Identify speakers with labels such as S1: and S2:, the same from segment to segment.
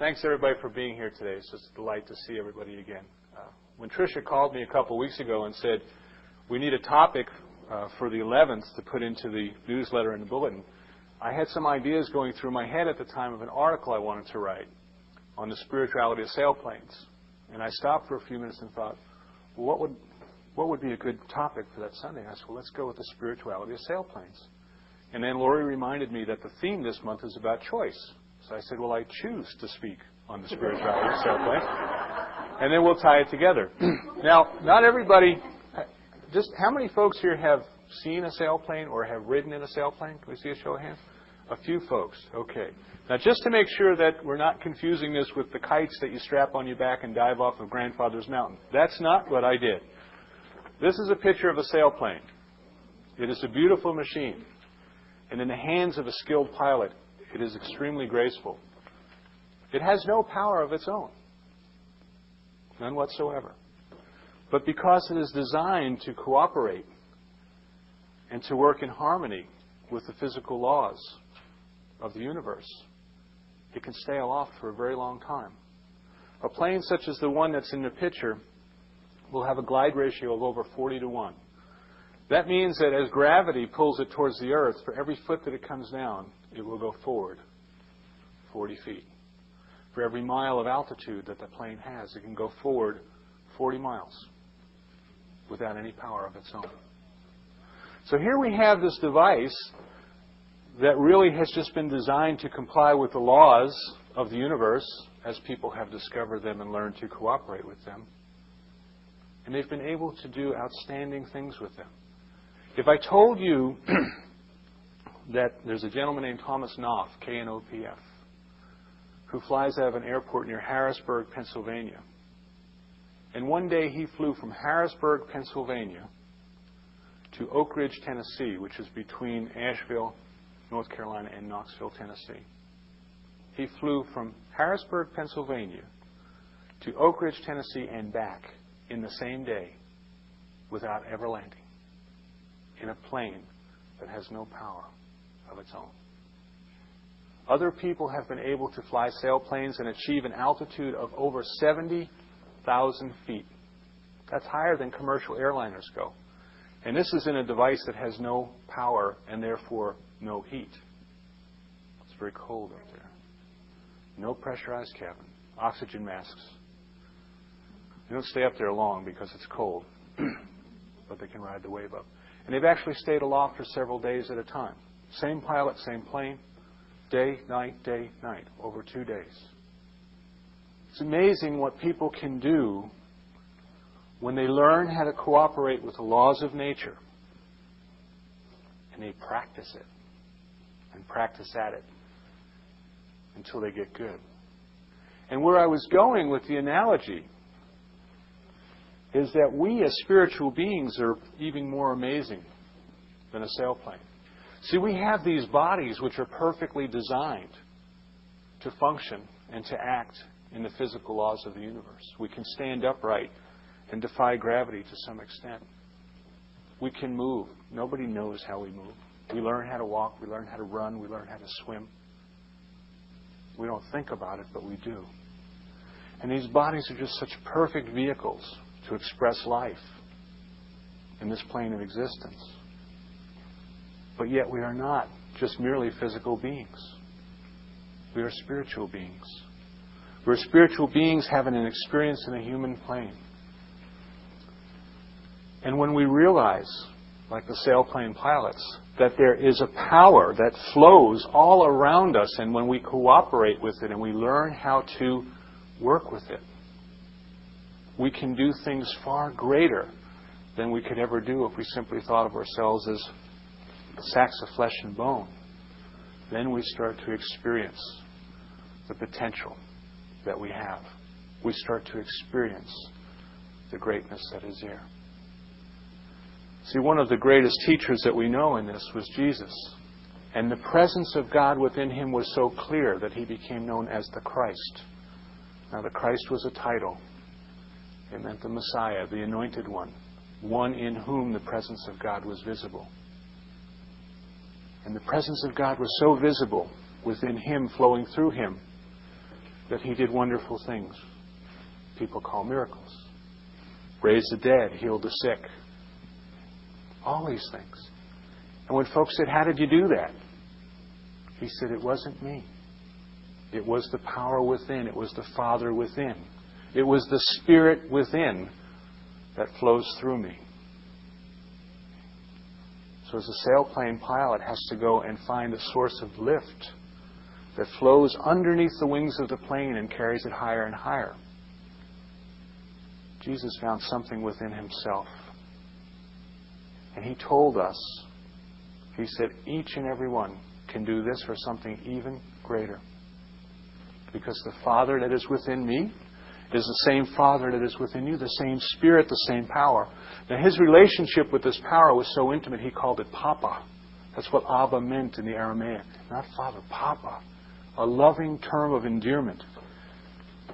S1: Thanks, everybody, for being here today. It's just a delight to see everybody again. When Tricia called me a couple weeks ago and said, we need a topic for the 11th to put into the newsletter and the bulletin, I had some ideas going through my head at the time of an article I wanted to write on the spirituality of sailplanes. And I stopped for a few minutes and thought, well, what would be a good topic for that Sunday? I said, well, let's go with the spirituality of sailplanes. And then Lori reminded me that the theme this month is about choice. So I said, well, I choose to speak on the spirituality of sailplanes. And then we'll tie it together. Now, not everybody, just how many folks here have seen a sailplane or have ridden in a sailplane? Can we see a show of hands? A few folks. Okay. Now, just to make sure that we're not confusing this with the kites that you strap on your back and dive off of Grandfather's Mountain. That's not what I did. This is a picture of a sailplane. It is a beautiful machine. And in the hands of a skilled pilot, it is extremely graceful. It has no power of its own. None whatsoever. But because it is designed to cooperate and to work in harmony with the physical laws of the universe, it can stay aloft for a very long time. A plane such as the one that's in the picture will have a glide ratio of over 40-to-1. That means that as gravity pulls it towards the earth, for every foot that it comes down, it will go forward 40 feet. For every mile of altitude that the plane has, it can go forward 40 miles without any power of its own. So here we have this device that really has just been designed to comply with the laws of the universe as people have discovered them and learned to cooperate with them. And they've been able to do outstanding things with them. If I told you that there's a gentleman named Thomas Knopf, K-N-O-P-F, who flies out of an airport near Harrisburg, Pennsylvania. And one day he flew from Harrisburg, Pennsylvania to Oak Ridge, Tennessee, which is between Asheville, North Carolina, and Knoxville, Tennessee. He flew from Harrisburg, Pennsylvania to Oak Ridge, Tennessee, and back in the same day without ever landing in a plane that has no power of its own. Other people have been able to fly sailplanes and achieve an altitude of over 70,000 feet. That's higher than commercial airliners go. And this is in a device that has no power and therefore no heat. It's very cold up there. No pressurized cabin. Oxygen masks. They don't stay up there long because it's cold, but they can ride the wave up. And they've actually stayed aloft for several days at a time. Same pilot, same plane, day, night, over 2 days. It's amazing what people can do when they learn how to cooperate with the laws of nature and they practice it and practice at it until they get good. And where I was going with the analogy is that we as spiritual beings are even more amazing than a sailplane. See, we have these bodies which are perfectly designed to function and to act in the physical laws of the universe. We can stand upright and defy gravity to some extent. We can move. Nobody knows how we move. We learn how to walk, we learn how to run, we learn how to swim. We don't think about it, but we do. And these bodies are just such perfect vehicles to express life in this plane of existence. But yet we are not just merely physical beings. We are spiritual beings. We're spiritual beings having an experience in a human plane. And when we realize, like the sailplane pilots, that there is a power that flows all around us, and when we cooperate with it and we learn how to work with it, we can do things far greater than we could ever do if we simply thought of ourselves as sacks of flesh and bone. Then we start to experience the potential that we have. We start to experience the greatness that is there. See, one of the greatest teachers that we know in this was Jesus. And the presence of God within him was so clear that he became known as the Christ. Now, the Christ was a title. It meant the Messiah, the Anointed one in whom the presence of God was visible. And the presence of God was so visible within him, flowing through him, that He did wonderful things people call miracles. Raised the dead, healed the sick. All these things. And when folks said, how did you do that? He said, it wasn't me. It was the power within. It was the Father within. It was the Spirit within that flows through me. So as a sailplane pilot has to go and find a source of lift that flows underneath the wings of the plane and carries it higher and higher. Jesus found something within Himself. And He told us, He said, each and every one can do this or something even greater. Because the Father that is within me is the same Father that is within you, the same Spirit, the same power. Now His relationship with this power was so intimate, He called it Papa. That's what Abba meant in the Aramaic. Not Father, Papa. A loving term of endearment.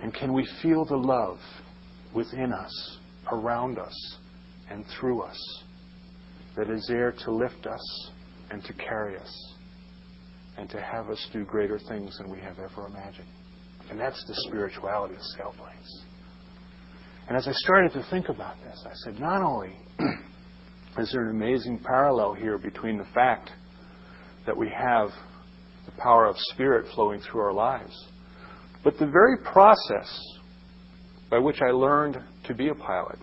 S1: And can we feel the love within us, around us, and through us that is there to lift us and to carry us and to have us do greater things than we have ever imagined. And that's the spirituality of sailplanes. And as I started to think about this, I said, not only is there an amazing parallel here between the fact that we have the power of Spirit flowing through our lives, but the very process by which I learned to be a pilot,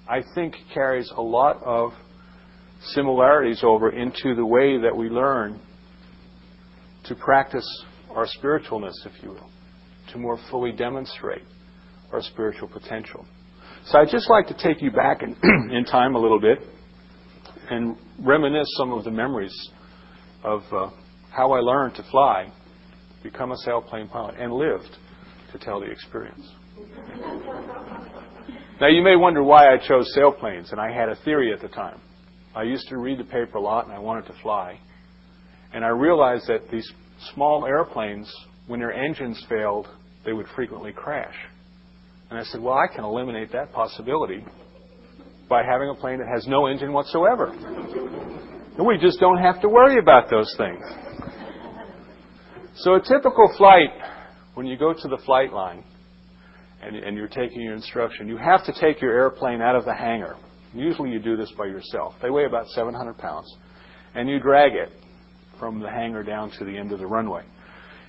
S1: I think carries a lot of similarities over into the way that we learn to practice our spiritualness, if you will, to more fully demonstrate our spiritual potential. So I'd just like to take you back in time a little bit and reminisce some of the memories of how I learned to fly, become a sailplane pilot, and lived to tell the experience. Now you may wonder why I chose sailplanes, and I had a theory at the time. I used to read the paper a lot and I wanted to fly. And I realized that these small airplanes, when their engines failed, they would frequently crash. And I said, well, I can eliminate that possibility by having a plane that has no engine whatsoever. And we just don't have to worry about those things. So a typical flight, when you go to the flight line and you're taking your instruction, you have to take your airplane out of the hangar. Usually you do this by yourself. They weigh about 700 pounds. And you drag it from the hangar down to the end of the runway.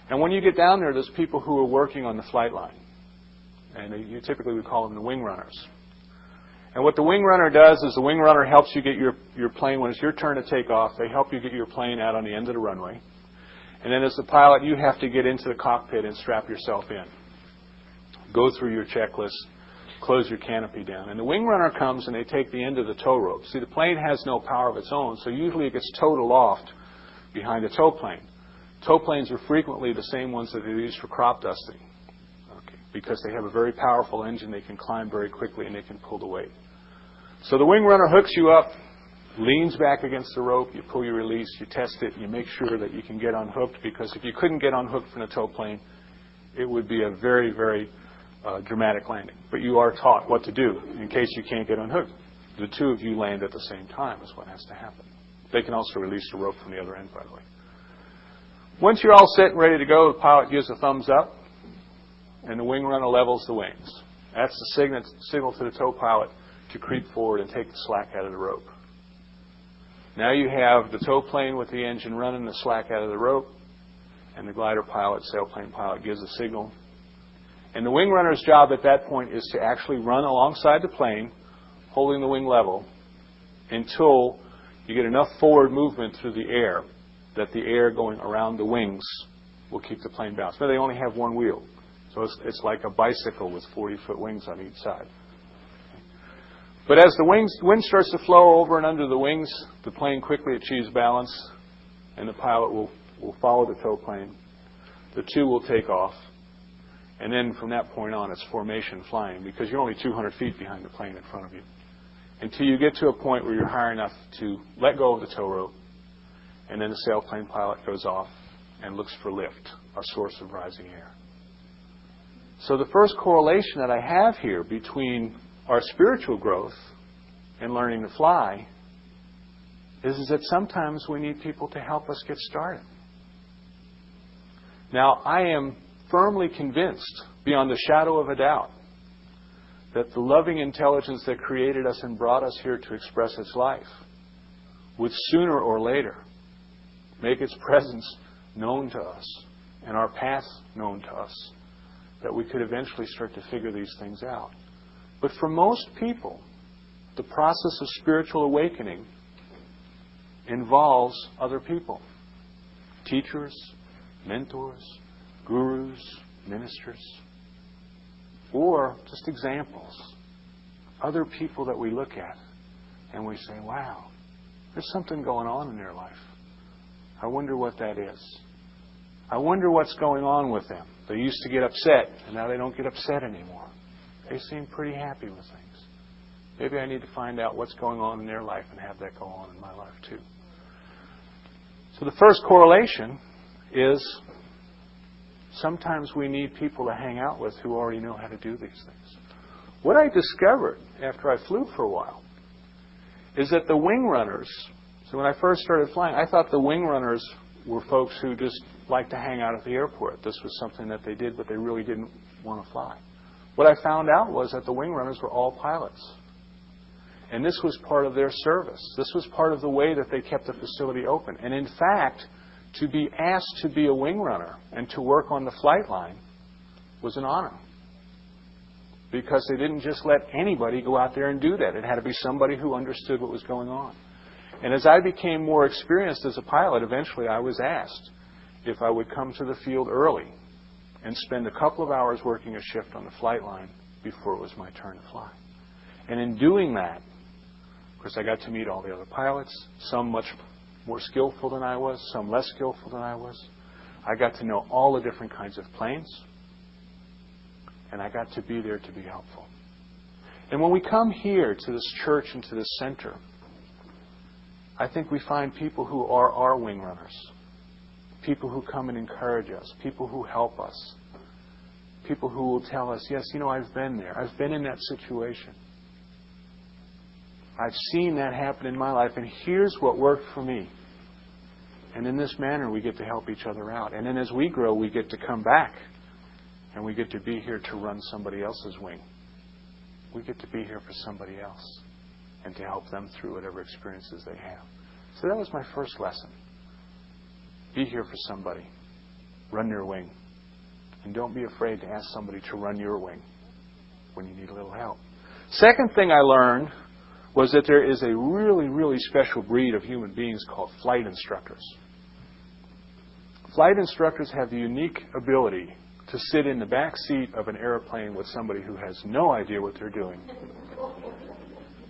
S1: And when you get down there, there's people who are working on the flight line. And you typically would call them the wing runners. And what the wing runner does is the wing runner helps you get your plane, when it's your turn to take off, they help you get your plane out on the end of the runway. And then as the pilot, you have to get into the cockpit and strap yourself in. Go through your checklist, close your canopy down. And the wing runner comes and they take the end of the tow rope. See, the plane has no power of its own, so usually it gets towed aloft behind a tow plane. Tow planes are frequently the same ones that they use for crop dusting, because they have a very powerful engine. They can climb very quickly and they can pull the weight. So the wing runner hooks you up, leans back against the rope, you pull your release, you test it, you make sure that you can get unhooked, because if you couldn't get unhooked from a tow plane, it would be a very, very dramatic landing. But you are taught what to do in case you can't get unhooked. The two of you land at the same time is what has to happen. They can also release the rope from the other end, by the way. Once you're all set and ready to go, the pilot gives a thumbs up, and the wing runner levels the wings. That's the signal to the tow pilot to creep forward and take the slack out of the rope. Now you have the tow plane with the engine running, the slack out of the rope, and the glider pilot, sailplane pilot, gives a signal. And the wing runner's job at that point is to actually run alongside the plane, holding the wing level, until you get enough forward movement through the air that the air going around the wings will keep the plane balanced. Now, they only have one wheel, so it's like a bicycle with 40-foot wings on each side. But as the wind starts to flow over and under the wings, the plane quickly achieves balance, and the pilot will follow the tow plane. The two will take off, and then from that point on, it's formation flying, because you're only 200 feet behind the plane in front of you, until you get to a point where you're high enough to let go of the tow rope, and then the sailplane pilot goes off and looks for lift, a source of rising air. So the first correlation that I have here between our spiritual growth and learning to fly is that sometimes we need people to help us get started. Now, I am firmly convinced, beyond a shadow of a doubt, that the loving intelligence that created us and brought us here to express its life would sooner or later make its presence known to us and our path known to us, that we could eventually start to figure these things out. But for most people, the process of spiritual awakening involves other people. Teachers, mentors, gurus, ministers, or just examples. Other people that we look at and we say, wow, there's something going on in their life. I wonder what that is. I wonder what's going on with them. They used to get upset, and now they don't get upset anymore. They seem pretty happy with things. Maybe I need to find out what's going on in their life and have that go on in my life too. So the first correlation is sometimes we need people to hang out with who already know how to do these things. What I discovered after I flew for a while is that the wing runners, so when I first started flying, I thought the wing runners were folks who just liked to hang out at the airport. This was something that they did, but they really didn't want to fly. What I found out was that the wing runners were all pilots. And this was part of their service. This was part of the way that they kept the facility open. And in fact, to be asked to be a wing runner and to work on the flight line was an honor. Because they didn't just let anybody go out there and do that. It had to be somebody who understood what was going on. And as I became more experienced as a pilot, eventually I was asked if I would come to the field early and spend a couple of hours working a shift on the flight line before it was my turn to fly. And in doing that, of course, I got to meet all the other pilots, some much more skillful than I was, some less skillful than I was. I got to know all the different kinds of planes, and I got to be there to be helpful. And when we come here to this church and to this center, I think we find people who are our wing runners, people who come and encourage us, people who help us, people who will tell us, yes, you know, I've been there. I've been in that situation. I've seen that happen in my life, and here's what worked for me. And in this manner, we get to help each other out. And then as we grow, we get to come back, and we get to be here to run somebody else's wing. We get to be here for somebody else and to help them through whatever experiences they have. So that was my first lesson. Be here for somebody. Run your wing. And don't be afraid to ask somebody to run your wing when you need a little help. Second thing I learned was that there is a really, really special breed of human beings called flight instructors. Flight instructors have the unique ability to sit in the back seat of an airplane with somebody who has no idea what they're doing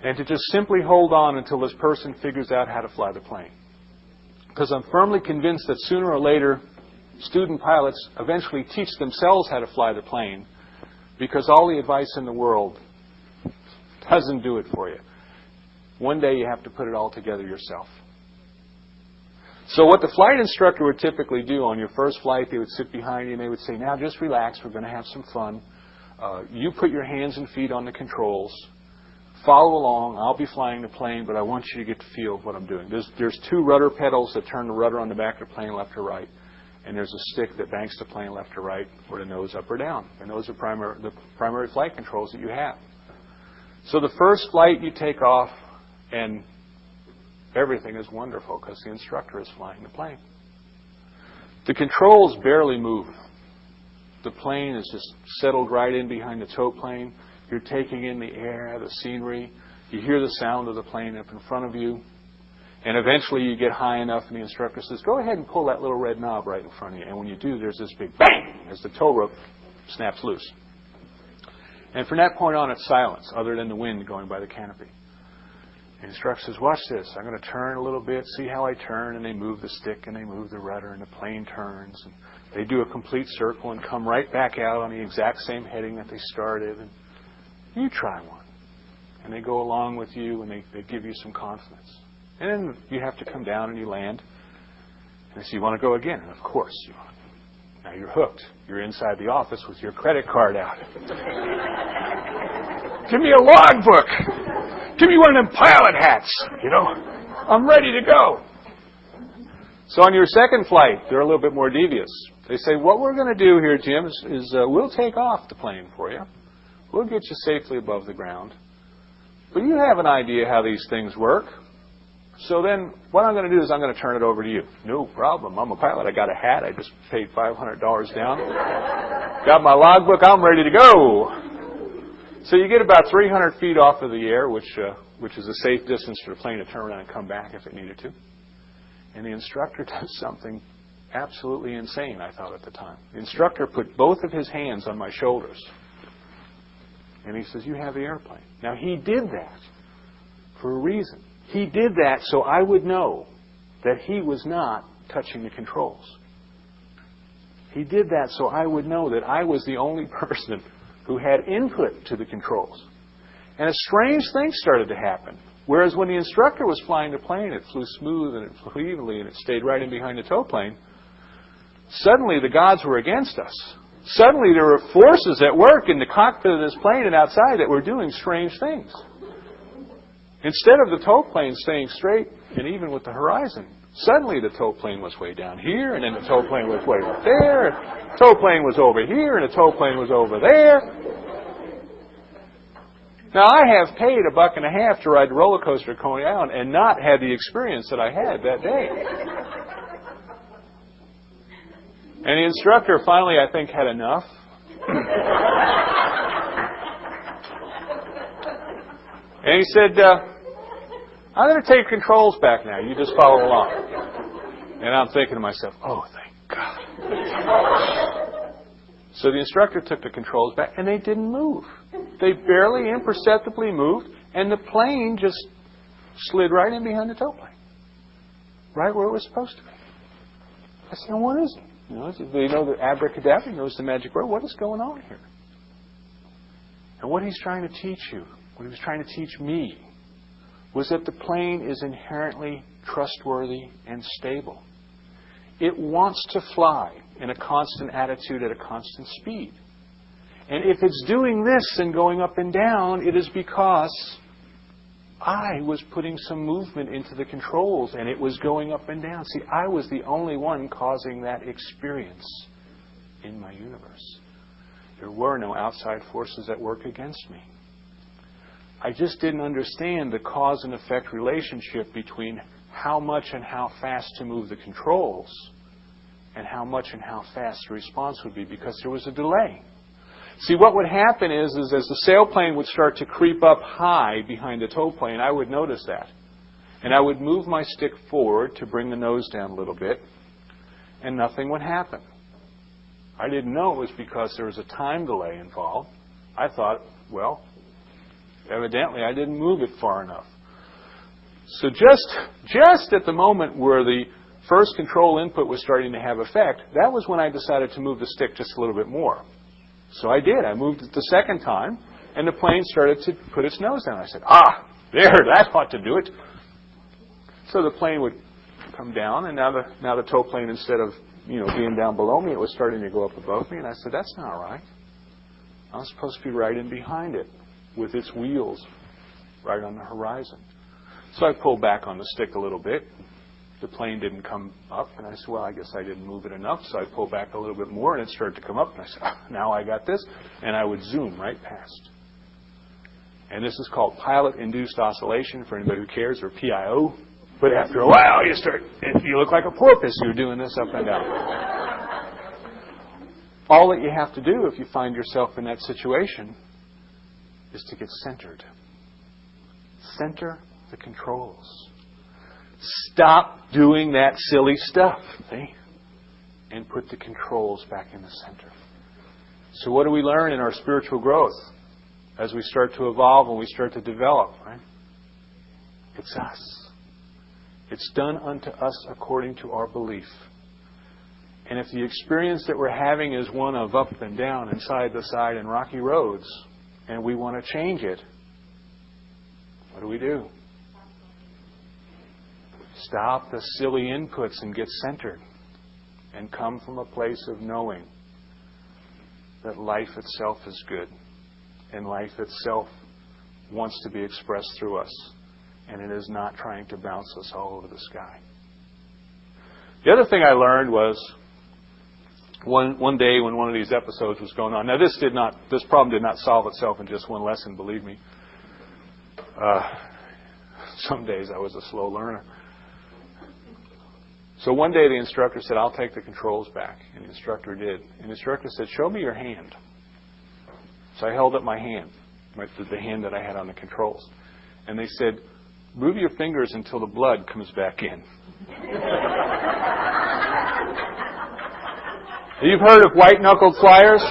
S1: and to just simply hold on until this person figures out how to fly the plane. Because I'm firmly convinced that sooner or later, student pilots eventually teach themselves how to fly the plane, because all the advice in the world doesn't do it for you. One day you have to put it all together yourself. So what the flight instructor would typically do on your first flight, they would sit behind you and they would say, now just relax, we're going to have some fun. You put your hands and feet on the controls. Follow along. I'll be flying the plane, but I want you to get the feel of what I'm doing. There's two rudder pedals that turn the rudder on the back of the plane left or right. And there's a stick that banks the plane left or right, or the nose up or down. And those are the primary flight controls that you have. So the first flight you take off, and everything is wonderful because the instructor is flying the plane. The controls barely move. The plane is just settled right in behind the tow plane. You're taking in the air, the scenery. You hear the sound of the plane up in front of you. And eventually you get high enough and the instructor says, go ahead and pull that little red knob right in front of you. And when you do, there's this big bang as the tow rope snaps loose. And from that point on, it's silence other than the wind going by the canopy. The instructor says, watch this. I'm going to turn a little bit, see how I turn. And they move the stick and they move the rudder and the plane turns. And they do a complete circle and come right back out on the exact same heading that they started. And you try one. And they go along with you and they give you some confidence. And then you have to come down and you land. And they say, you want to go again? And of course you want. Now you're hooked. You're inside the office with your credit card out. Give me a logbook. Give me one of them pilot hats. You know, I'm ready to go. So on your second flight, they're a little bit more devious. They say, what we're going to do here, Jim, is we'll take off the plane for you. We'll get you safely above the ground. But you have an idea how these things work. So then what I'm going to do is I'm going to turn it over to you. No problem. I'm a pilot. I got a hat. I just paid $500 down. Got my logbook. I'm ready to go. So you get about 300 feet off of the air, which is a safe distance for the plane to turn around and come back if it needed to. And the instructor does something absolutely insane, I thought at the time. The instructor put both of his hands on my shoulders. And he says, you have the airplane. Now, he did that for a reason. He did that so I would know that he was not touching the controls. He did that so I would know that I was the only person who had input to the controls. And a strange thing started to happen. Whereas when the instructor was flying the plane, it flew smooth and it flew evenly and it stayed right in behind the tow plane. Suddenly the gods were against us. Suddenly there were forces at work in the cockpit of this plane and outside that were doing strange things. Instead of the tow plane staying straight and even with the horizon, suddenly the tow plane was way down here, and then the tow plane was way up there, and the tow plane was over here, and the tow plane was over there. Now, I have paid $1.50 to ride the roller coaster at Coney Island and not had the experience that I had that day. And the instructor finally, I think, had enough. And he said, I'm going to take controls back now. You just follow along. And I'm thinking to myself, oh, thank God. So the instructor took the controls back, and they didn't move. They barely imperceptibly moved, and the plane just slid right in behind the tow plane. Right where it was supposed to be. I said, what is it? They know the abracadabra, knows the magic word. What is going on here? And what he's trying to teach you, what he was trying to teach me, was that the plane is inherently trustworthy and stable. It wants to fly in a constant attitude at a constant speed. And if it's doing this and going up and down, it is because I was putting some movement into the controls and it was going up and down. See, I was the only one causing that experience in my universe. There were no outside forces at work against me. I just didn't understand the cause and effect relationship between how much and how fast to move the controls and how much and how fast the response would be, because there was a delay. See, what would happen is as the sailplane would start to creep up high behind the tow plane, I would notice that. And I would move my stick forward to bring the nose down a little bit, and nothing would happen. I didn't know it was because there was a time delay involved. I thought, well, evidently I didn't move it far enough. So just at the moment where the first control input was starting to have effect, that was when I decided to move the stick just a little bit more. So I did. I moved it the second time, and the plane started to put its nose down. I said, there, that ought to do it. So the plane would come down, and now the tow plane, instead of being down below me, it was starting to go up above me. And I said, that's not right. I'm supposed to be right in behind it with its wheels right on the horizon. So I pulled back on the stick a little bit. The plane didn't come up, and I said, well, I guess I didn't move it enough. So I pulled back a little bit more, and it started to come up. And I said, now I got this. And I would zoom right past. And this is called pilot-induced oscillation, for anybody who cares, or PIO. But after a while, you look like a porpoise. You're doing this up and down. All that you have to do if you find yourself in that situation is to get centered. Center the controls. Stop doing that silly stuff, see? And put the controls back in the center. So what do we learn in our spiritual growth as we start to evolve and we start to develop, right? It's us. It's done unto us according to our belief. And if the experience that we're having is one of up and down and side to side and rocky roads, and we want to change it, what do? Stop the silly inputs and get centered and come from a place of knowing that life itself is good and life itself wants to be expressed through us, and it is not trying to bounce us all over the sky. The other thing I learned was one day when one of these episodes was going on. Now this problem did not solve itself in just one lesson, believe me. Some days I was a slow learner. So one day the instructor said, "I'll take the controls back." And the instructor did. And the instructor said, "Show me your hand." So I held up my hand, the hand that I had on the controls. And they said, "Move your fingers until the blood comes back in." You've heard of white-knuckled flyers?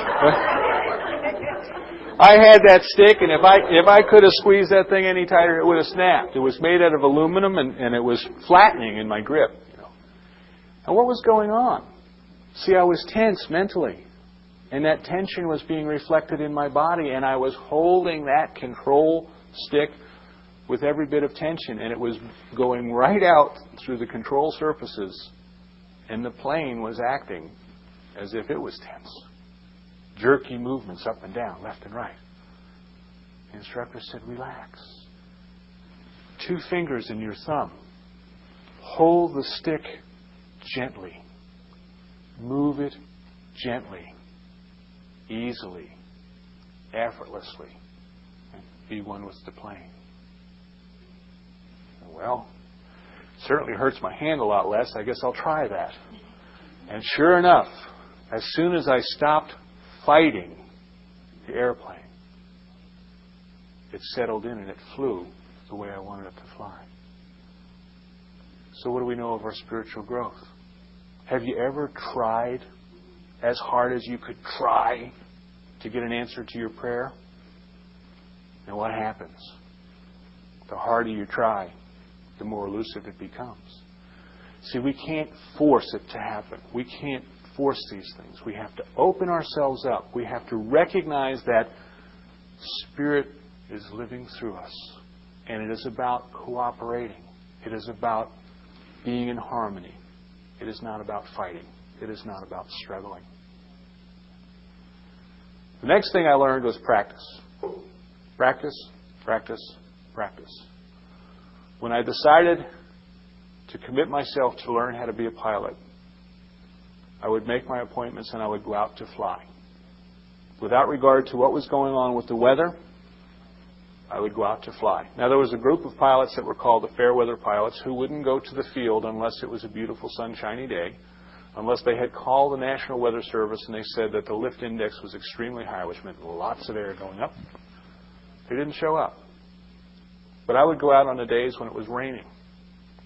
S1: I had that stick, and if I could have squeezed that thing any tighter, it would have snapped. It was made out of aluminum, and it was flattening in my grip. And what was going on? See, I was tense mentally, and that tension was being reflected in my body, and I was holding that control stick with every bit of tension, and it was going right out through the control surfaces, and the plane was acting as if it was tense. Jerky movements up and down, left and right. The instructor said, "Relax. 2 fingers in your thumb. Hold the stick gently. Move it gently, easily, effortlessly, and be one with the plane." Well, it certainly hurts my hand a lot less. I guess I'll try that. And sure enough, as soon as I stopped fighting the airplane, it settled in and it flew the way I wanted it to fly. So what do we know of our spiritual growth? Have you ever tried as hard as you could try to get an answer to your prayer? And what happens? The harder you try, the more elusive it becomes. See, we can't force it to happen. We can't force these things. We have to open ourselves up. We have to recognize that Spirit is living through us. And it is about cooperating. It is about being in harmony. It is not about fighting. It is not about struggling. The next thing I learned was practice. Practice, practice, practice. When I decided to commit myself to learn how to be a pilot, I would make my appointments and I would go out to fly. Without regard to what was going on with the weather, I would go out to fly. Now, there was a group of pilots that were called the fair weather pilots who wouldn't go to the field unless it was a beautiful sunshiny day, unless they had called the National Weather Service and they said that the lift index was extremely high, which meant lots of air going up. They didn't show up. But I would go out on the days when it was raining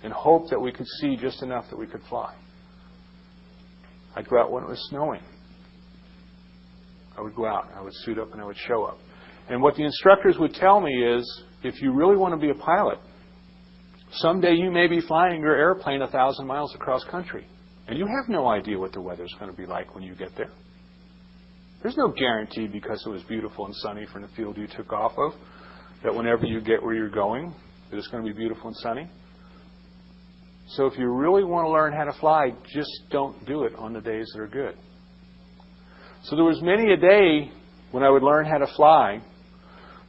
S1: and hope that we could see just enough that we could fly. I'd go out when it was snowing. I would go out, I would suit up, and I would show up. And what the instructors would tell me is, if you really want to be a pilot, someday you may be flying your airplane 1,000 miles across country. And you have no idea what the weather's going to be like when you get there. There's no guarantee because it was beautiful and sunny from the field you took off of, that whenever you get where you're going, that it's going to be beautiful and sunny. So if you really want to learn how to fly, just don't do it on the days that are good. So there was many a day when I would learn how to fly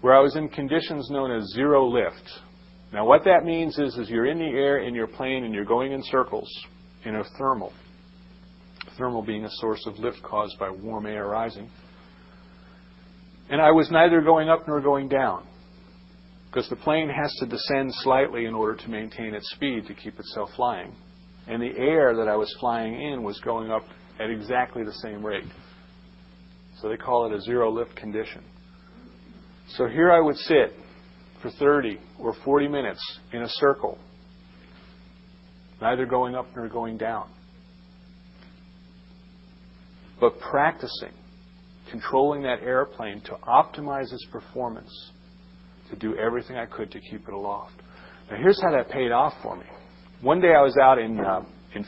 S1: where I was in conditions known as zero lift. Now what that means is you're in the air in your plane and you're going in circles in a thermal. Thermal being a source of lift caused by warm air rising. And I was neither going up nor going down, because the plane has to descend slightly in order to maintain its speed to keep itself flying. And the air that I was flying in was going up at exactly the same rate. So they call it a zero lift condition. So here I would sit for 30 or 40 minutes in a circle, neither going up nor going down, but practicing, controlling that airplane to optimize its performance, to do everything I could to keep it aloft. Now here's how that paid off for me. One day I was out in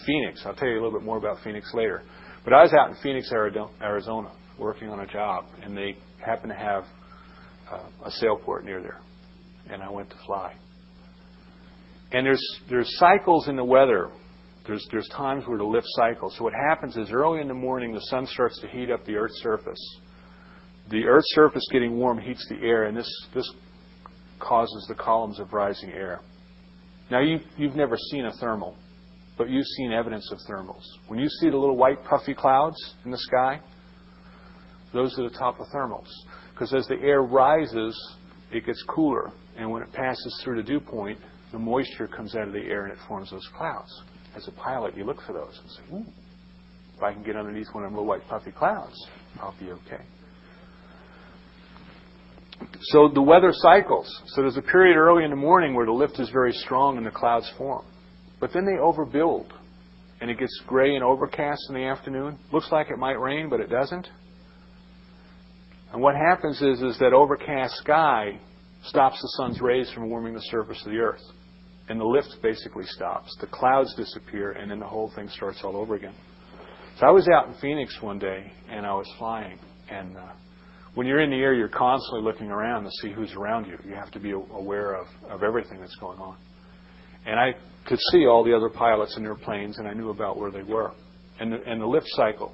S1: Phoenix. I'll tell you a little bit more about Phoenix later. But I was out in Phoenix, Arizona, working on a job, and they happened to have a sailport near there, and I went to fly. And there's cycles in the weather. There's times where the lift cycles. So what happens is early in the morning the sun starts to heat up the Earth's surface. The Earth's surface getting warm heats the air, and this causes the columns of rising air. Now you've never seen a thermal. but you've seen evidence of thermals. When you see the little white puffy clouds in the sky, those are the top of thermals. Because as the air rises, it gets cooler. And when it passes through the dew point, the moisture comes out of the air and it forms those clouds. As a pilot, you look for those and say, ooh, if I can get underneath one of them little white puffy clouds, I'll be okay. So the weather cycles. So there's a period early in the morning where the lift is very strong and the clouds form. But then they overbuild, and it gets gray and overcast in the afternoon. Looks like it might rain, but it doesn't. And what happens is that overcast sky stops the sun's rays from warming the surface of the earth. And the lift basically stops. The clouds disappear, and then the whole thing starts all over again. So I was out in Phoenix one day, and I was flying. And when you're in the air, you're constantly looking around to see who's around you. You have to be aware of everything that's going on. And I could see all the other pilots in their planes, and I knew about where they were. And the lift cycle.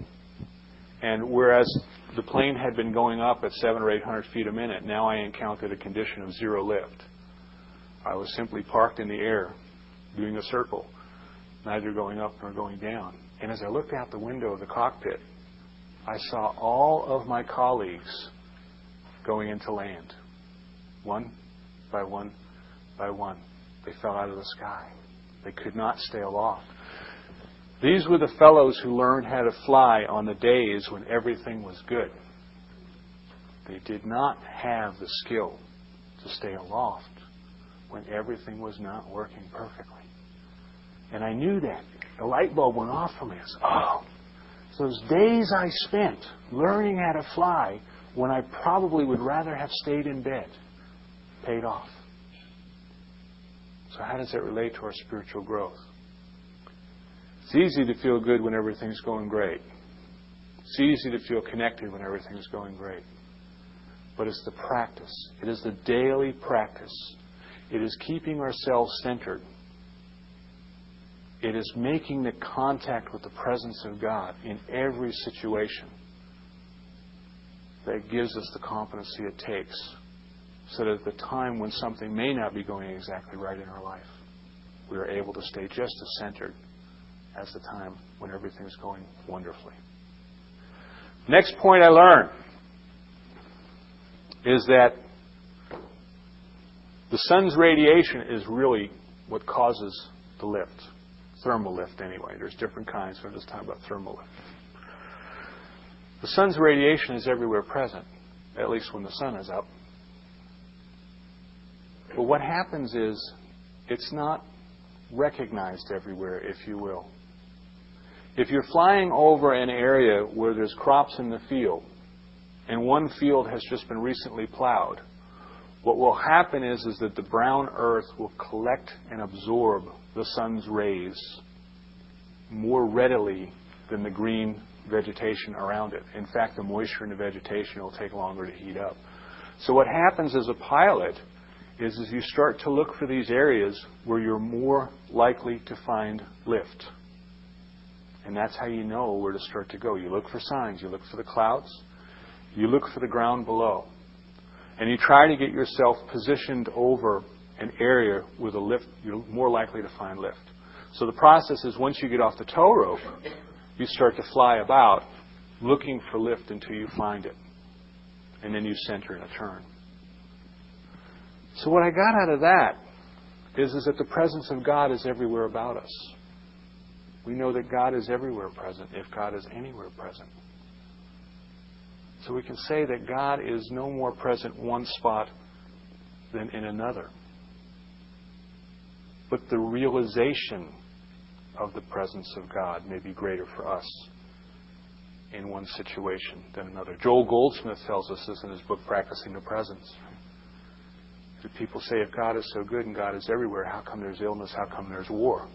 S1: And whereas the plane had been going up at 700 or 800 feet a minute, now I encountered a condition of zero lift. I was simply parked in the air, doing a circle, neither going up nor going down. And as I looked out the window of the cockpit, I saw all of my colleagues going into land. One by one by one. They fell out of the sky. They could not stay aloft. These were the fellows who learned how to fly on the days when everything was good. They did not have the skill to stay aloft when everything was not working perfectly. And I knew that. The light bulb went off for me. I said, oh, so those days I spent learning how to fly when I probably would rather have stayed in bed paid off. So how does that relate to our spiritual growth? It's easy to feel good when everything's going great. It's easy to feel connected when everything's going great. But it's the practice. It is the daily practice. It is keeping ourselves centered. It is making the contact with the presence of God in every situation that gives us the competency it takes, so that at the time when something may not be going exactly right in our life, we are able to stay just as centered as the time when everything's going wonderfully. Next point I learned is that the sun's radiation is really what causes the lift. Thermal lift, anyway. There's different kinds, but I'm just talking about thermal lift. The sun's radiation is everywhere present, at least when the sun is up. But what happens is it's not recognized everywhere, if you will. If you're flying over an area where there's crops in the field, and one field has just been recently plowed, what will happen is that the brown earth will collect and absorb the sun's rays more readily than the green vegetation around it. In fact, the moisture in the vegetation will take longer to heat up. So what happens as a pilot is you start to look for these areas where you're more likely to find lift. And that's how you know where to start to go. You look for signs. You look for the clouds. You look for the ground below. And you try to get yourself positioned over an area with a lift. You're more likely to find lift. So the process is once you get off the tow rope, you start to fly about looking for lift until you find it. And then you center in a turn. So what I got out of that is that the presence of God is everywhere about us. We know that God is everywhere present if God is anywhere present. So we can say that God is no more present one spot than in another. But the realization of the presence of God may be greater for us in one situation than another. Joel Goldsmith tells us this in his book, Practicing the Presence. The people say, if God is so good and God is everywhere, how come there's illness? How come there's war?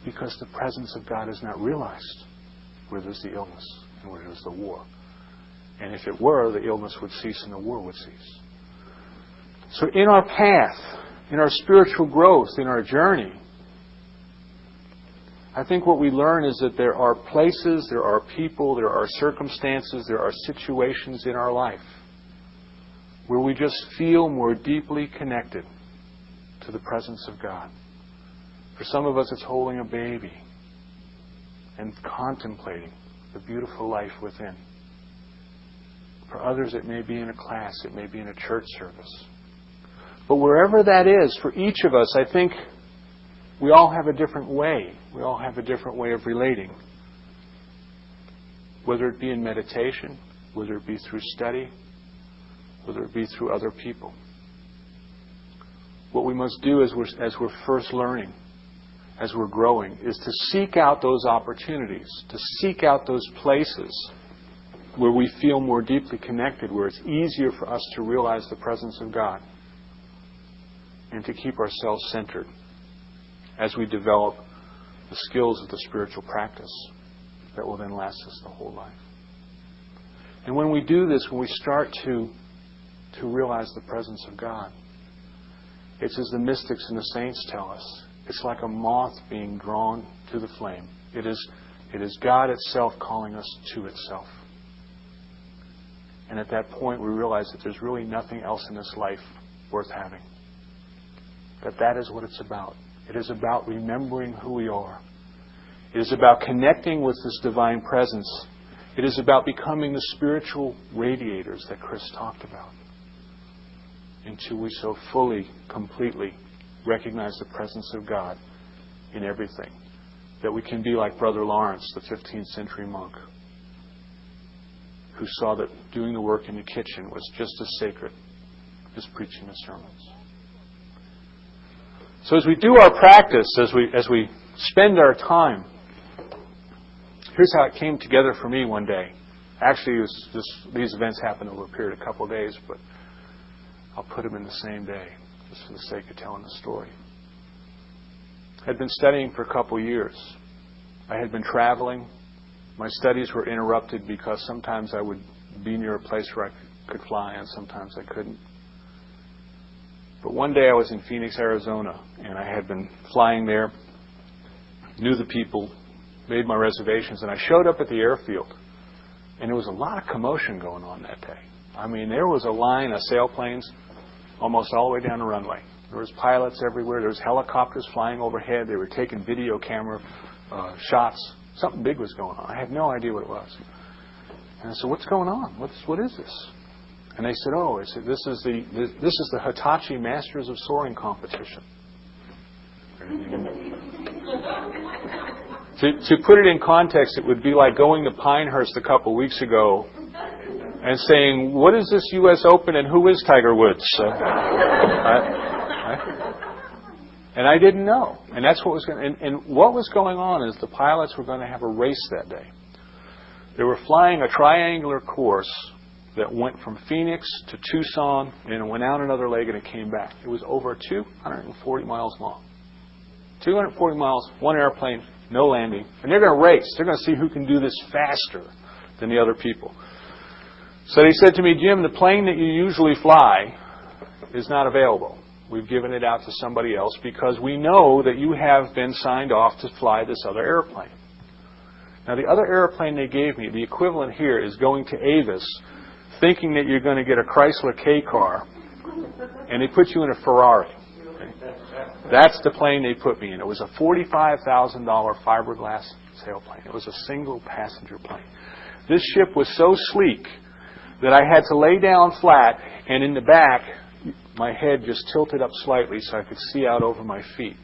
S1: Because the presence of God is not realized where there's the illness and where there's the war. And if it were, the illness would cease and the war would cease. So in our path, in our spiritual growth, in our journey, I think what we learn is that there are places, there are people, there are circumstances, there are situations in our life where we just feel more deeply connected to the presence of God. For some of us, it's holding a baby. and contemplating the beautiful life within. For others, it may be in a class, it may be in a church service. But wherever that is, for each of us, I think we all have a different way. We all have a different way of relating. Whether it be in meditation, whether it be through study, whether it be through other people. What we must do as we're first learning, as we're growing, is to seek out those opportunities, to seek out those places where we feel more deeply connected, where it's easier for us to realize the presence of God, and to keep ourselves centered as we develop the skills of the spiritual practice that will then last us the whole life. And when we do this, when we start to realize the presence of God, it's as the mystics and the saints tell us, it's like a moth being drawn to the flame. It is God itself calling us to itself. And at that point, we realize that there's really nothing else in this life worth having. That is what it's about. It is about remembering who we are. It is about connecting with this divine presence. It is about becoming the spiritual radiators that Chris talked about, until we so fully, completely recognize the presence of God in everything, that we can be like Brother Lawrence, the 15th century monk, who saw that doing the work in the kitchen was just as sacred as preaching the sermons. So as we do our practice, as we spend our time, here's how it came together for me one day. Actually, these events happened over a period of a couple of days, but I'll put them in the same day, just for the sake of telling the story. I had been studying for a couple of years. I had been traveling. My studies were interrupted because sometimes I would be near a place where I could fly and sometimes I couldn't. But one day I was in Phoenix, Arizona, and I had been flying there, knew the people, made my reservations, and I showed up at the airfield. And there was a lot of commotion going on that day. I mean, there was a line of sailplanes almost all the way down the runway. There was pilots everywhere. There was helicopters flying overhead. They were taking video camera shots. Something big was going on. I had no idea what it was. And I said, "What's going on? What is this?" And they said, "This is the Hitachi Masters of Soaring competition." To put it in context, it would be like going to Pinehurst a couple of weeks ago and saying, "What is this U.S. Open and who is Tiger Woods?" And I didn't know. And that's what was going. And what was going on is the pilots were going to have a race that day. They were flying a triangular course that went from Phoenix to Tucson, and it went out another leg, and it came back. It was over 240 miles long. 240 miles, one airplane, no landing. And they're going to race. They're going to see who can do this faster than the other people. So they said to me, "Jim, the plane that you usually fly is not available. We've given it out to somebody else because we know that you have been signed off to fly this other airplane." Now, the other airplane they gave me, the equivalent here, is going to Avis, thinking that you're going to get a Chrysler K car, and they put you in a Ferrari. That's the plane they put me in. It was a $45,000 fiberglass sailplane. It was a single passenger plane. This ship was so sleek that I had to lay down flat, and in the back, my head just tilted up slightly so I could see out over my feet.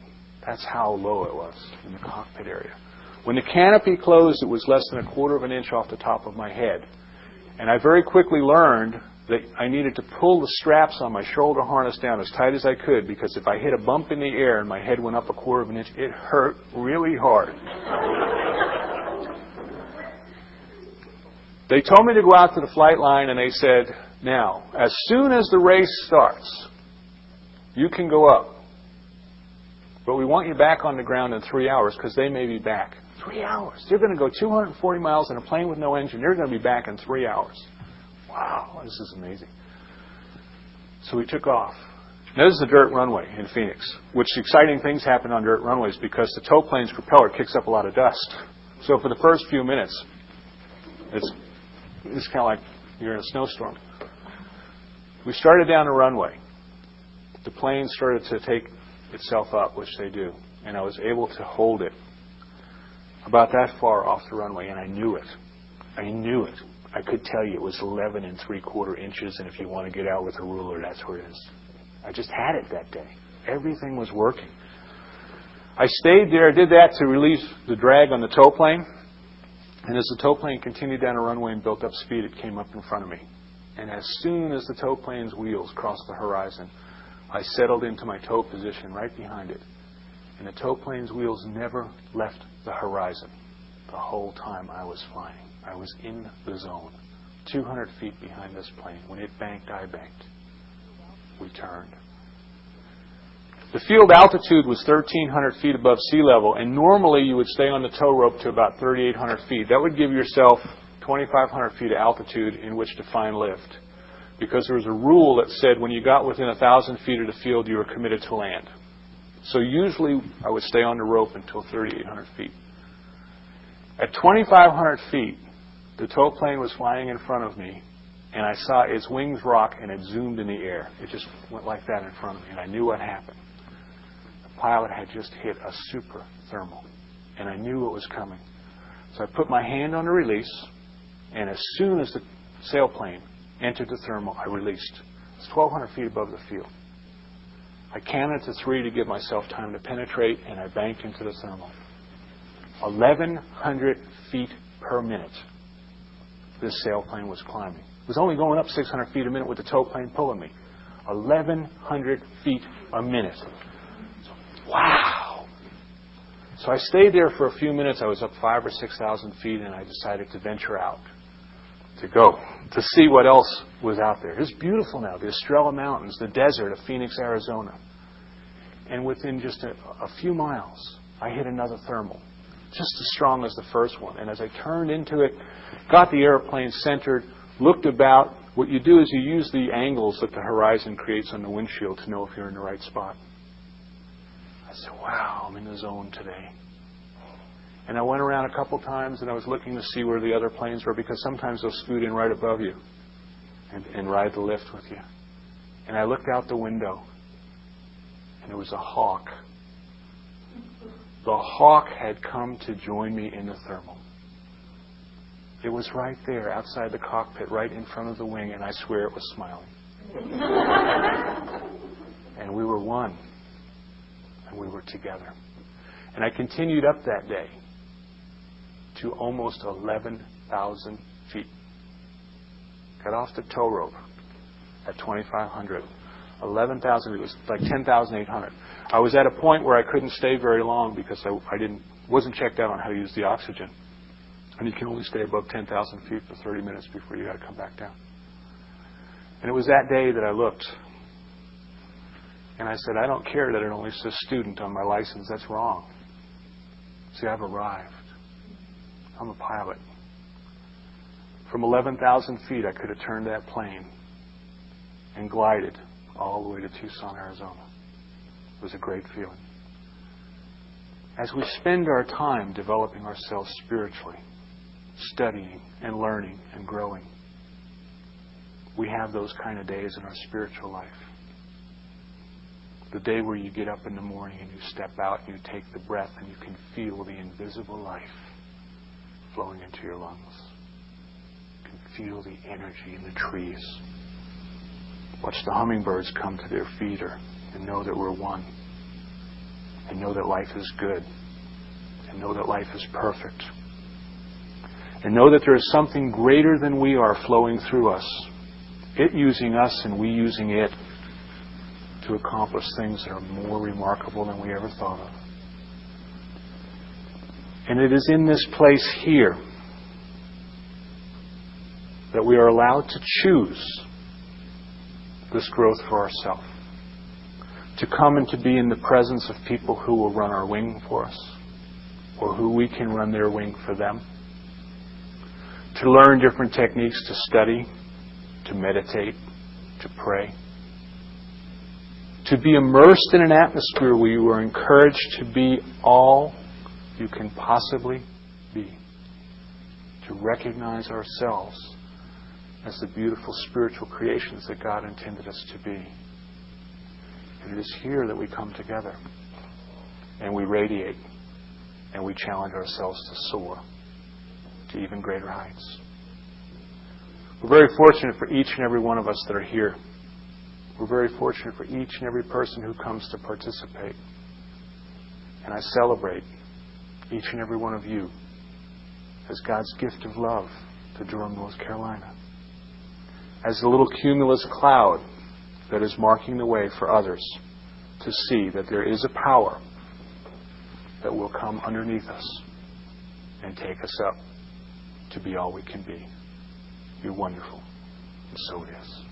S1: That's how low it was in the cockpit area. When the canopy closed, it was less than 1/4 of an inch off the top of my head. And I very quickly learned that I needed to pull the straps on my shoulder harness down as tight as I could, because if I hit a bump in the air and my head went up 1/4 of an inch, it hurt really hard. They told me to go out to the flight line, and they said, "Now, as soon as the race starts, you can go up. But we want you back on the ground in 3 hours because they may be back." 3 hours. They're going to go 240 miles in a plane with no engine. They're going to be back in 3 hours. Wow, this is amazing. So we took off. Now, this is a dirt runway in Phoenix, which exciting things happen on dirt runways because the tow plane's propeller kicks up a lot of dust. So for the first few minutes, it's kind of like you're in a snowstorm. We started down the runway. The plane started to take itself up, which they do, and I was able to hold it. about that far off the runway, and I knew it. I knew it. I could tell you it was 11 3/4 inches, and if you want to get out with a ruler, that's where it is. I just had it that day. Everything was working. I stayed there. I did that to release the drag on the tow plane. And as the tow plane continued down the runway and built up speed, it came up in front of me. And as soon as the tow plane's wheels crossed the horizon, I settled into my tow position right behind it. And the tow plane's wheels never left the horizon the whole time I was flying. I was in the zone, 200 feet behind this plane. When it banked, I banked. We turned. The field altitude was 1,300 feet above sea level, and normally you would stay on the tow rope to about 3,800 feet. That would give yourself 2,500 feet of altitude in which to find lift, because there was a rule that said when you got within 1,000 feet of the field, you were committed to land. So usually I would stay on the rope until 3,800 feet. At 2,500 feet, the tow plane was flying in front of me, and I saw its wings rock, and it zoomed in the air. It just went like that in front of me, and I knew what happened. The pilot had just hit a super thermal, and I knew it was coming. So I put my hand on the release, and as soon as the sailplane entered the thermal, I released. It's 1,200 feet above the field. I counted to 3 to give myself time to penetrate, and I banked into the thermal. 1,100 feet per minute this sailplane was climbing. It was only going up 600 feet a minute with the tow plane pulling me. 1,100 feet a minute. Wow! So I stayed there for a few minutes. I was up 5,000 or 6,000 feet, and I decided to venture out, to go, to see what else was out there. It's beautiful now. The Estrella Mountains, the desert of Phoenix, Arizona. And within just a few miles, I hit another thermal, just as strong as the first one. And as I turned into it, got the airplane centered, looked about. What you do is you use the angles that the horizon creates on the windshield to know if you're in the right spot. I said, wow, I'm in the zone today. And I went around a couple times, and I was looking to see where the other planes were, because sometimes they'll scoot in right above you and ride the lift with you. And I looked out the window, and there was a hawk. The hawk had come to join me in the thermal. It was right there outside the cockpit, right in front of the wing, and I swear it was smiling. And we were one. And we were together. And I continued up that day to almost 11,000 feet. Got off the tow rope at 2,500. 11,000, it was like 10,800. I was at a point where I couldn't stay very long because I wasn't checked out on how to use the oxygen. And you can only stay above 10,000 feet for 30 minutes before you got to come back down. And it was that day that I looked. And I said, I don't care that it only says student on my license. That's wrong. See, I've arrived. I'm a pilot. From 11,000 feet, I could have turned that plane and glided all the way to Tucson, Arizona. It was a great feeling. As we spend our time developing ourselves spiritually, studying and learning and growing, we have those kind of days in our spiritual life. The day where you get up in the morning and you step out and you take the breath and you can feel the invisible life flowing into your lungs. You can feel the energy in the trees. Watch the hummingbirds come to their feeder and know that we're one. And know that life is good. And know that life is perfect. And know that there is something greater than we are flowing through us. It using us and we using it to accomplish things that are more remarkable than we ever thought of. And it is in this place here that we are allowed to choose this growth for ourselves. To come and to be in the presence of people who will run our wing for us, or who we can run their wing for them. To learn different techniques to study, to meditate, to pray. To be immersed in an atmosphere where you are encouraged to be all you can possibly be. To recognize ourselves as the beautiful spiritual creations that God intended us to be. And it is here that we come together and we radiate and we challenge ourselves to soar to even greater heights. We're very fortunate for each and every one of us that are here. We're very fortunate for each and every person who comes to participate. And I celebrate each and every one of you as God's gift of love to Durham, North Carolina. As the little cumulus cloud that is marking the way for others to see that there is a power that will come underneath us and take us up to be all we can be. You're wonderful. And so it is.